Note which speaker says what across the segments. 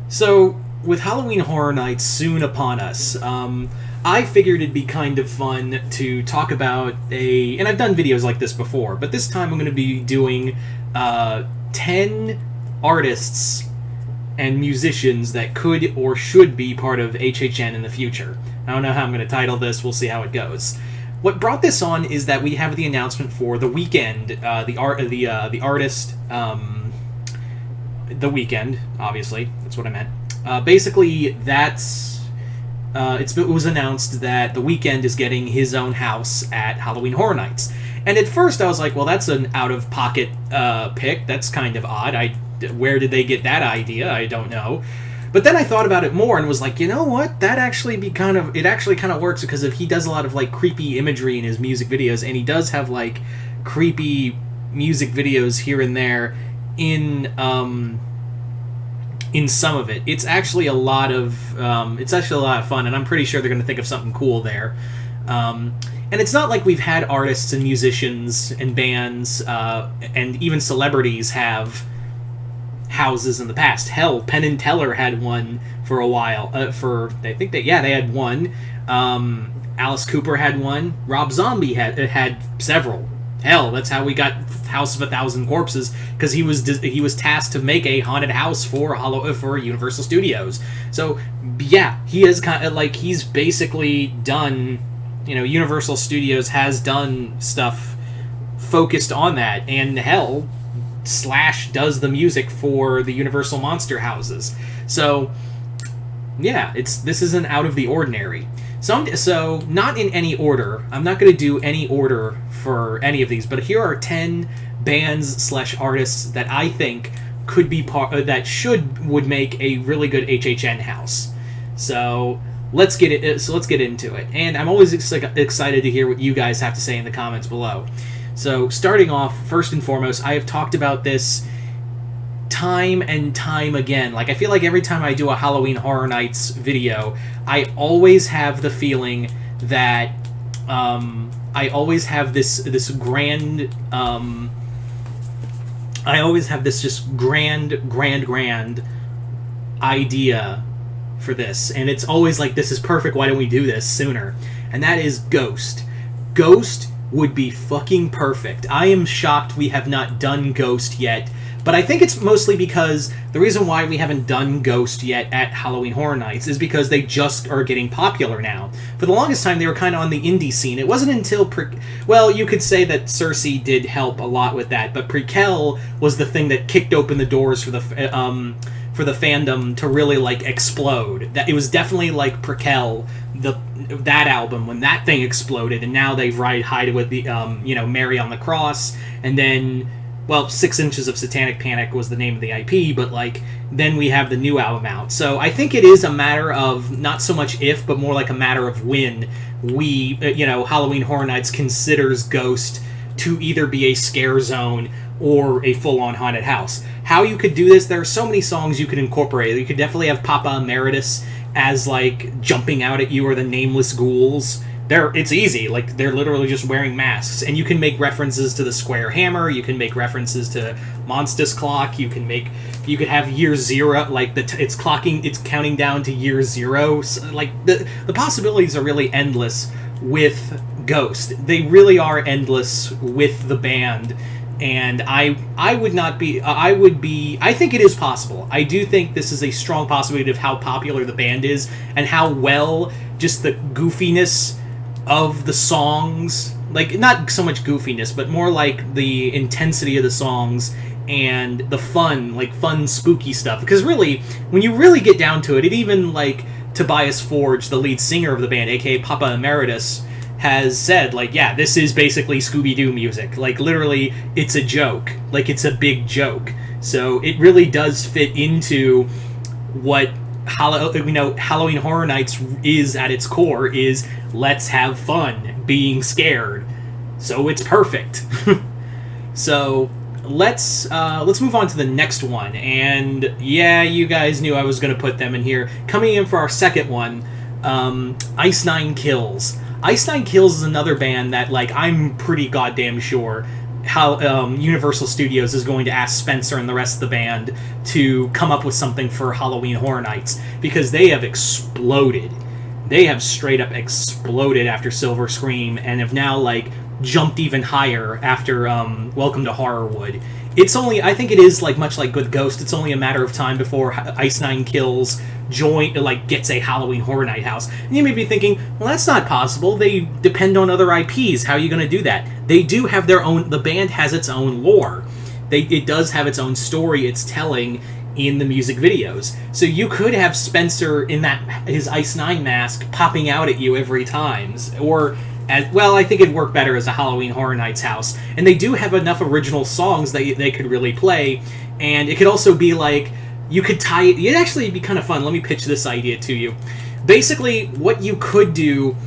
Speaker 1: So, with Halloween Horror Nights soon upon us, I figured it'd be kind of fun to talk about and I've done videos like this before, but this time I'm going to be doing 10 artists and musicians that could or should be part of HHN in the future. I don't know how I'm going to title this, we'll see how it goes. What brought this on is that we have the announcement for The Weeknd, the artist, The Weeknd, obviously, that's what I meant. Basically, it was announced that The Weeknd is getting his own house at Halloween Horror Nights. And at first I was like, well, that's an out-of-pocket pick. That's kind of odd. Where did they get that idea? I don't know. But then I thought about it more and was like, you know what? That actually kind of works, because if he does a lot of like creepy imagery in his music videos, and he does have like creepy music videos here and there in some of it. It's actually a lot of fun, and I'm pretty sure they're going to think of something cool there. And it's not like we've had artists and musicians and bands and even celebrities have houses in the past. Hell, Penn and Teller had one for a while. They had one. Alice Cooper had one. Rob Zombie had several. Hell, that's how we got House of a Thousand Corpses, because he was tasked to make a haunted house for Universal Studios. So yeah, he is kind of like, he's basically done. Universal Studios has done stuff focused on that, and hell, Slash does the music for the Universal Monster houses. So yeah, this isn't out of the ordinary. So not in any order. I'm not going to do any order for any of these, but here are 10 bands / artists that I think could be would make a really good HHN house. So let's get into it. And I'm always excited to hear what you guys have to say in the comments below. So starting off, first and foremost, I have talked about this time and time again. Like, I feel like every time I do a Halloween Horror Nights video, I always have the feeling that I always have this grand just grand idea for this, and it's always like, this is perfect, why don't we do this sooner? And that is Ghost. Ghost would be fucking perfect. I am shocked we have not done Ghost yet, but I think it's mostly because the reason why we haven't done Ghost yet at Halloween Horror Nights is because they just are getting popular now. For the longest time, they were kind of on the indie scene. It wasn't until well, you could say that Cersei did help a lot with that, but Prequel was the thing that kicked open the doors for the fandom to really like explode. That it was definitely like Prequel, that album, when that thing exploded, and now they've hide with the Mary on the Cross, and then 6 Inches of Satanic Panic was the name of the IP, but like then we have the new album out. So I think it is a matter of not so much if, but more like a matter of when we Halloween Horror Nights considers Ghost to either be a scare zone or a full-on haunted house. How you could do this, there are so many songs you could incorporate. You could definitely have Papa Emeritus as like jumping out at you, or the Nameless Ghouls. It's easy, like they're literally just wearing masks, and you can make references to the Square Hammer, you can make references to Monsters Clock, you could have year zero, like it's counting down to year zero. So, like the possibilities are really endless with Ghost. They really are endless with the band. And I think it is possible. I do think this is a strong possibility of how popular the band is, and how well just the goofiness of the songs, like not so much goofiness, but more like the intensity of the songs and the fun spooky stuff. Because really, when you really get down to it, even like Tobias Forge, the lead singer of the band, aka Papa Emeritus, has said, like, yeah, this is basically Scooby-Doo music. Like, literally, it's a joke. Like, it's a big joke. So it really does fit into what Halloween Horror Nights is at its core, is let's have fun being scared. So it's perfect. So let's move on to the next one. And yeah, you guys knew I was going to put them in here. Coming in for our second one, Ice Nine Kills. Ice Nine Kills is another band that, like, I'm pretty goddamn sure how Universal Studios is going to ask Spencer and the rest of the band to come up with something for Halloween Horror Nights, because they have exploded. They have straight up exploded after Silver Scream, and have now like jumped even higher after Welcome to Horrorwood. It's only, I think it is like much like with Ghost, it's only a matter of time before Ice Nine Kills gets a Halloween Horror Night house. And you may be thinking, well, that's not possible. They depend on other IPs. How are you going to do that? They do have their own. The band has its own lore. It does have its own story it's telling in the music videos. So you could have Spencer in his Ice Nine mask popping out at you every time, or I think it'd work better as a Halloween Horror Nights house. And they do have enough original songs that they could really play, and it could also be like, you could tie it. It'd actually be kind of fun. Let me pitch this idea to you. Basically, what you could do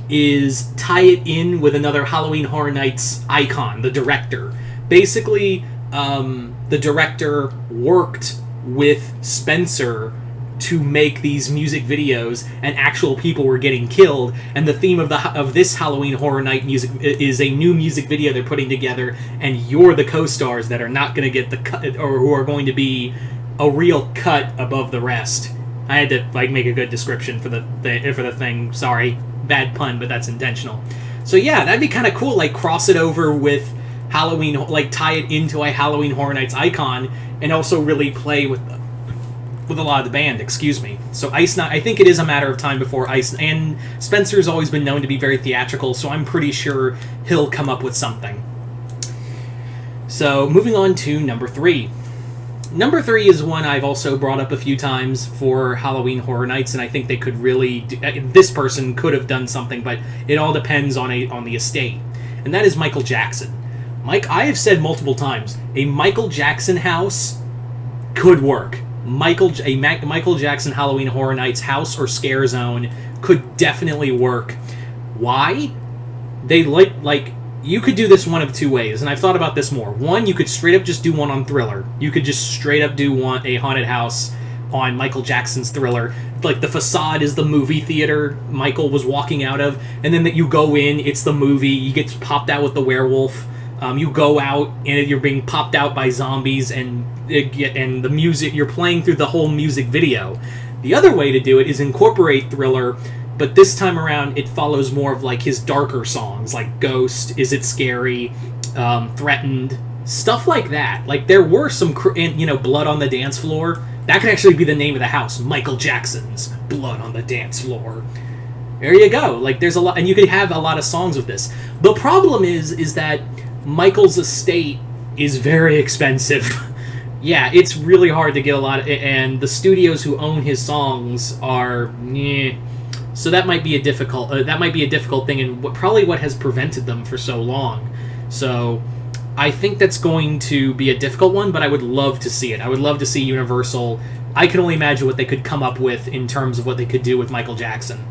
Speaker 1: is tie it in with another Halloween Horror Nights icon, the director. Basically, the director worked with Spencer to make these music videos, and actual people were getting killed, and the theme of this Halloween Horror Night music is a new music video they're putting together, and you're the co-stars that are not going to get the cut, or who are going to be a real cut above the rest. I had to make a good description for the thing. Sorry, bad pun, but that's intentional. So yeah, that'd be kind of cool. Like, cross it over with Halloween, tie it into a Halloween Horror Nights icon, and also really play with a lot of the band. Excuse me. So Ice Nine, I think it is a matter of time before Ice, and Spencer's always been known to be very theatrical, so I'm pretty sure he'll come up with something. So moving on to number 3. Number 3 is one I've also brought up a few times for Halloween Horror Nights, and I think they could really this person could have done something, but it all depends on the estate, and that is Michael Jackson. I have said multiple times, a Michael Jackson house could work. Michael Jackson Halloween Horror Nights house or scare zone could definitely work. Why? They you could do this one of two ways, and I've thought about this more. One, you could straight up just do one on Thriller. You could just straight up do a haunted house on Michael Jackson's Thriller. Like, the facade is the movie theater Michael was walking out of, and then that you go in, it's the movie, you get popped out with the werewolf. You go out, and you're being popped out by zombies, and the music, you're playing through the whole music video. The other way to do it is incorporate Thriller, but this time around it follows more of his darker songs, like Ghost, Is It Scary, Threatened, stuff like that. There were some, Blood on the Dance Floor. That could actually be the name of the house, Michael Jackson's Blood on the Dance Floor. There you go. There's a lot, and you could have a lot of songs with this. The problem is that Michael's estate is very expensive. Yeah, it's really hard to get a lot, and the studios who own his songs are, so that might be a difficult thing, and probably what has prevented them for so long. So I think that's going to be a difficult one, but I would love to see it. I would love to see Universal. I can only imagine what they could come up with in terms of what they could do with Michael Jackson.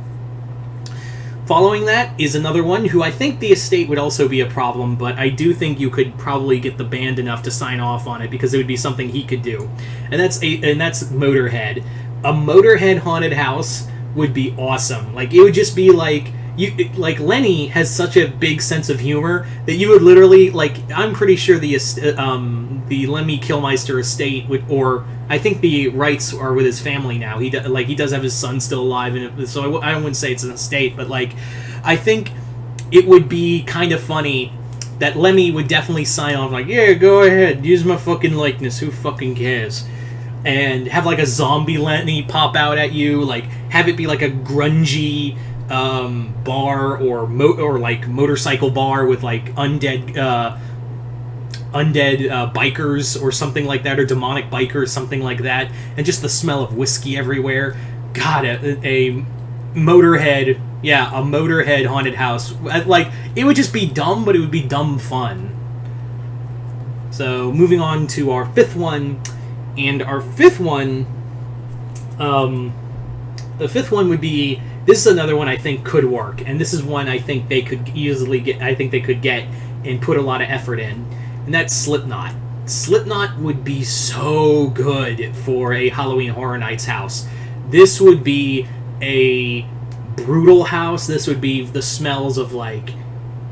Speaker 1: Following that is another one who I think the estate would also be a problem, but I do think you could probably get the band enough to sign off on it, because it would be something he could do. And that's Motorhead. A Motorhead haunted house would be awesome. It would just be Lenny has such a big sense of humor that you would literally, I'm pretty sure the Lemmy Kilmister estate would, or I think the rights are with his family now. He does have his son still alive, and so I wouldn't say it's an estate, but I think it would be kind of funny that Lemmy would definitely sign off, yeah, go ahead, use my fucking likeness, who fucking cares? And have a zombie Lenny pop out at you, have it be a grungy bar or motorcycle bar with undead bikers or something like that, or demonic bikers, something like that, and just the smell of whiskey everywhere. God, a Motorhead, a Motorhead haunted house. It would just be dumb, but it would be dumb fun. So moving on to our 5th one, and our 5th one, the 5th one would be, this is another one I think could work, and this is one I think they could easily get, and put a lot of effort in. And that's Slipknot. Slipknot would be so good for a Halloween Horror Nights house. This would be a brutal house. This would be the smells of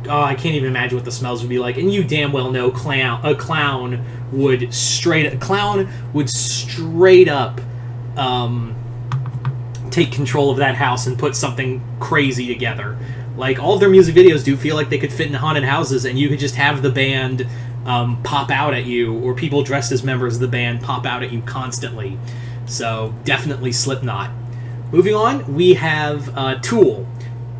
Speaker 1: I can't even imagine what the smells would be like. And you damn well know a clown would straight up take control of that house and put something crazy together. Like, all of their music videos do feel like they could fit in haunted houses, and you could just have the band pop out at you, or people dressed as members of the band pop out at you constantly. So definitely Slipknot. Moving on, we have Tool.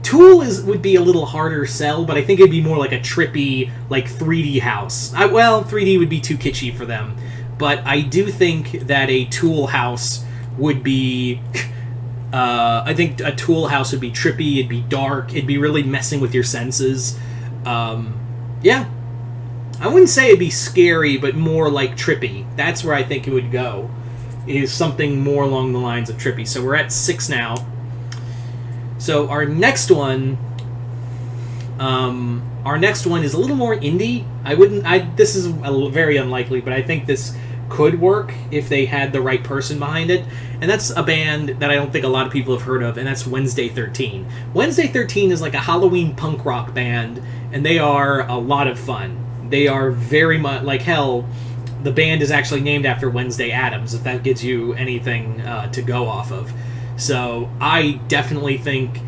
Speaker 1: Tool would be a little harder sell, but I think it'd be more like a trippy, like 3D house. 3D would be too kitschy for them, but I do think that a Tool house would be... I think a Tool house would be trippy, it'd be dark, it'd be really messing with your senses. Yeah. I wouldn't say it'd be scary, but more like trippy. That's where I think it would go, is something more along the lines of trippy. So we're at 6 now. So our next one is a little more indie. This is very unlikely, but I think this could work if they had the right person behind it. And that's a band that I don't think a lot of people have heard of, and that's Wednesday 13. Wednesday 13 is like a Halloween punk rock band, and they are a lot of fun. They are very much, like, hell, the band is actually named after Wednesday Addams, if that gives you anything to go off of. So I definitely think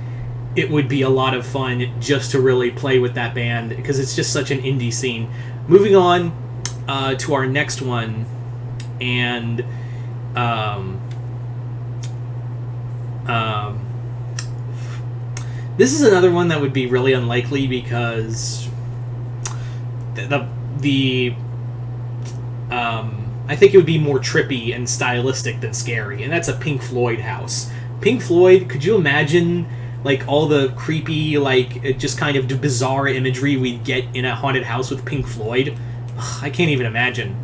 Speaker 1: it would be a lot of fun just to really play with that band, because it's just such an indie scene. Moving on to our next one, and this is another one that would be really unlikely, because I think it would be more trippy and stylistic than scary, and that's a Pink Floyd house. Pink Floyd, could you imagine, like, all the creepy, like, just kind of bizarre imagery we'd get in a haunted house with Pink Floyd? Ugh, I can't even imagine.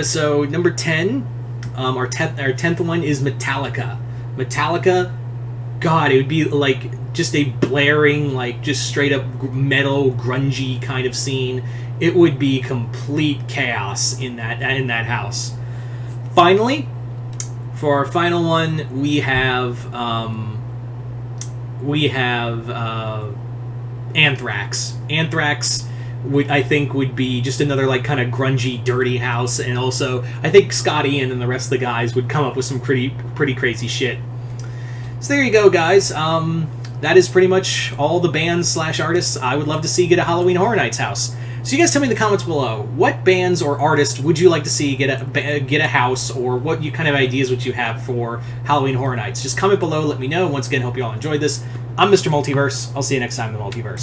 Speaker 1: So number 10, our 10th one is Metallica. Metallica, God, it would be like just a blaring, like, just straight up metal, grungy kind of scene. It would be complete chaos in that house. Finally, for our final one, we have Anthrax. Anthrax I think would be just another, like, kind of grungy, dirty house, and also I think Scott Ian and the rest of the guys would come up with some pretty crazy shit. So there you go, guys. That is pretty much all the bands / artists I would love to see get a Halloween Horror Nights house. So you guys tell me in the comments below, what bands or artists would you like to see get a house, or what kind of ideas would you have for Halloween Horror Nights? Just comment below, let me know. Once again, hope you all enjoyed this. I'm Mr. Multiverse. I'll see you next time in the Multiverse.